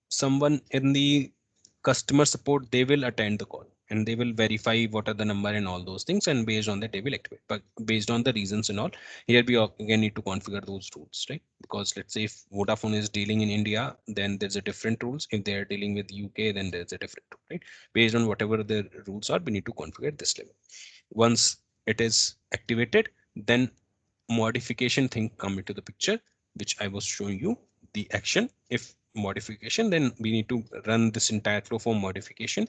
someone in the customer support, they will attend the call and they will verify what are the number and all those things, and based on that they will activate. But based on the reasons and all, here we again need to configure those rules, right? Because let's say if Vodafone is dealing in India, then there's a different rules. If they are dealing with UK, then there's a different rule, right? Based on whatever the rules are, we need to configure this level. Once it is activated, then modification thing come into the picture, which I was showing you the action. If modification, then we need to run this entire flow for modification.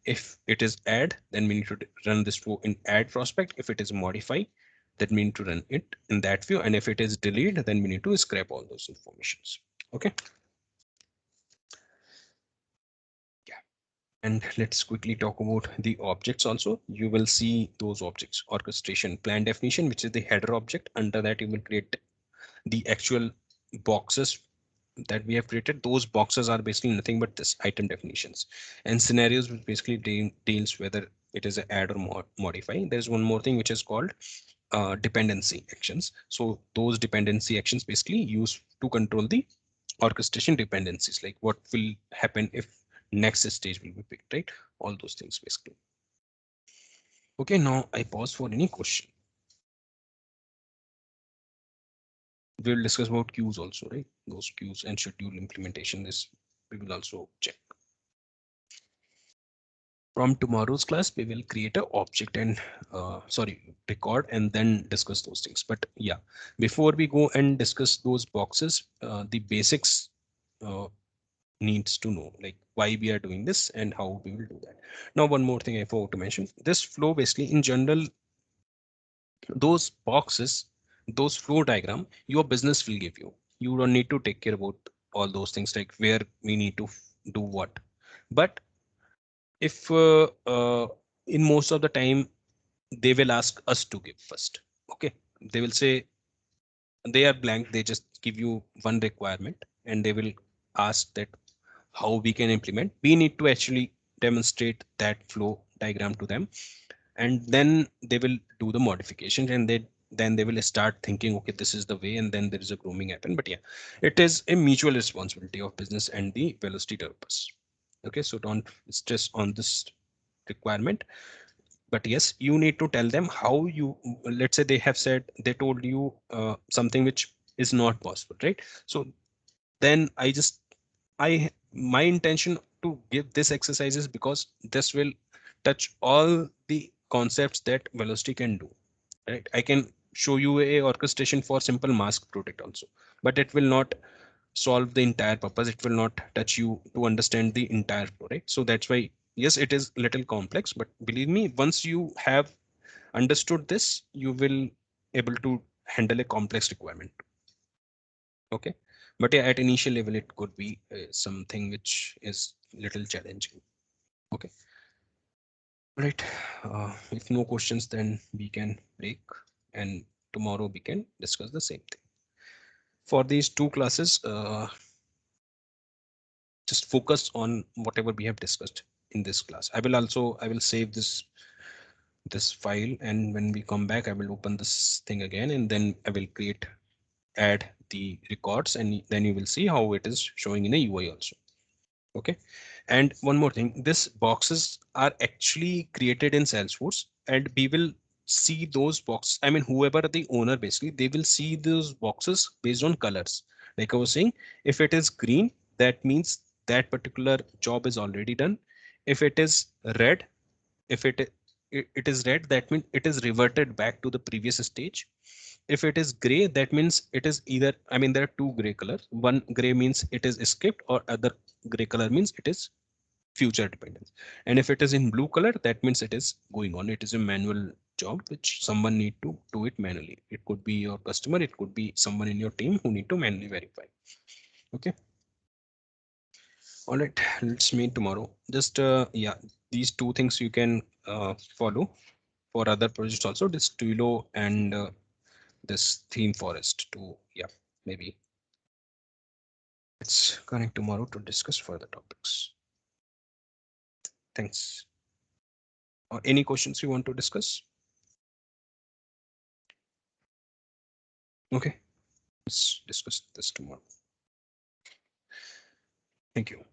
If it is add, then we need to run this flow in add prospect. If it is modify, that we need to run it in that view. And if it is delete, then we need to scrap all those informations. Okay. Yeah. And let's quickly talk about the objects also. You will see those objects: orchestration, plan definition, which is the header object. Under that, you will create the actual boxes that we have created. Those boxes are basically nothing but this item definitions, and scenarios, which basically deals whether it is a add or modify. There's one more thing which is called dependency actions. So those dependency actions basically use to control the orchestration dependencies, like what will happen if next stage will be picked, right? All those things basically. Okay, now I pause for any question. We'll discuss about queues also, right? Those queues and schedule implementation, this we will also check. From tomorrow's class, we will create a object and record and then discuss those things. But yeah, before we go and discuss those boxes, the basics needs to know, like why we are doing this and how we will do that. Now, one more thing I forgot to mention: this flow basically in general, those boxes, those flow diagram, your business will give you. You don't need to take care about all those things, like where we need to do what. But if in most of the time, they will ask us to give first. Okay, they will say they are blank, they just give you one requirement and they will ask that how we can implement. We need to actually demonstrate that flow diagram to them, and then they will do the modifications, and then they will start thinking, okay, this is the way, and then there is a grooming happen. But yeah, it is a mutual responsibility of business and the velocity developers. Okay, so don't stress on this requirement. But yes, you need to tell them how you, let's say they have said, they told you something which is not possible, right? So then my intention to give this exercise is because this will touch all the concepts that velocity can do, right? I can show you a orchestration for simple mask protect also, but it will not solve the entire purpose. It will not touch you to understand the entire flow, right? So that's why, yes, it is little complex, but believe me, once you have understood this, you will able to handle a complex requirement. Okay, but yeah, at initial level it could be something which is little challenging. Okay, right. If no questions, then we can break, and tomorrow we can discuss the same thing. For these two classes, just focus on whatever we have discussed in this class. I will save this file, and when we come back, I will open this thing again, and then I will add the records, and then you will see how it is showing in a UI also. Okay, and one more thing, this boxes are actually created in Salesforce, and we will see those boxes. I mean, whoever the owner, basically they will see those boxes based on colors. Like I was saying, if it is green, that means that particular job is already done. If it is red, if it it is red, that means it is reverted back to the previous stage. If it is gray, that means it is either, I mean, there are two gray colors. One gray means it is skipped, or other gray color means it is future dependence. And if it is in blue color, that means it is going on. It is a manual job which someone need to do it manually. It could be your customer, it could be someone in your team who need to manually verify. Okay. All right, let's meet tomorrow. Just yeah, these two things you can follow for other projects also. This Twilo and this theme forest to, yeah, maybe let's connect tomorrow to discuss further topics. Thanks. Any questions you want to discuss? Okay, let's discuss this tomorrow. Thank you.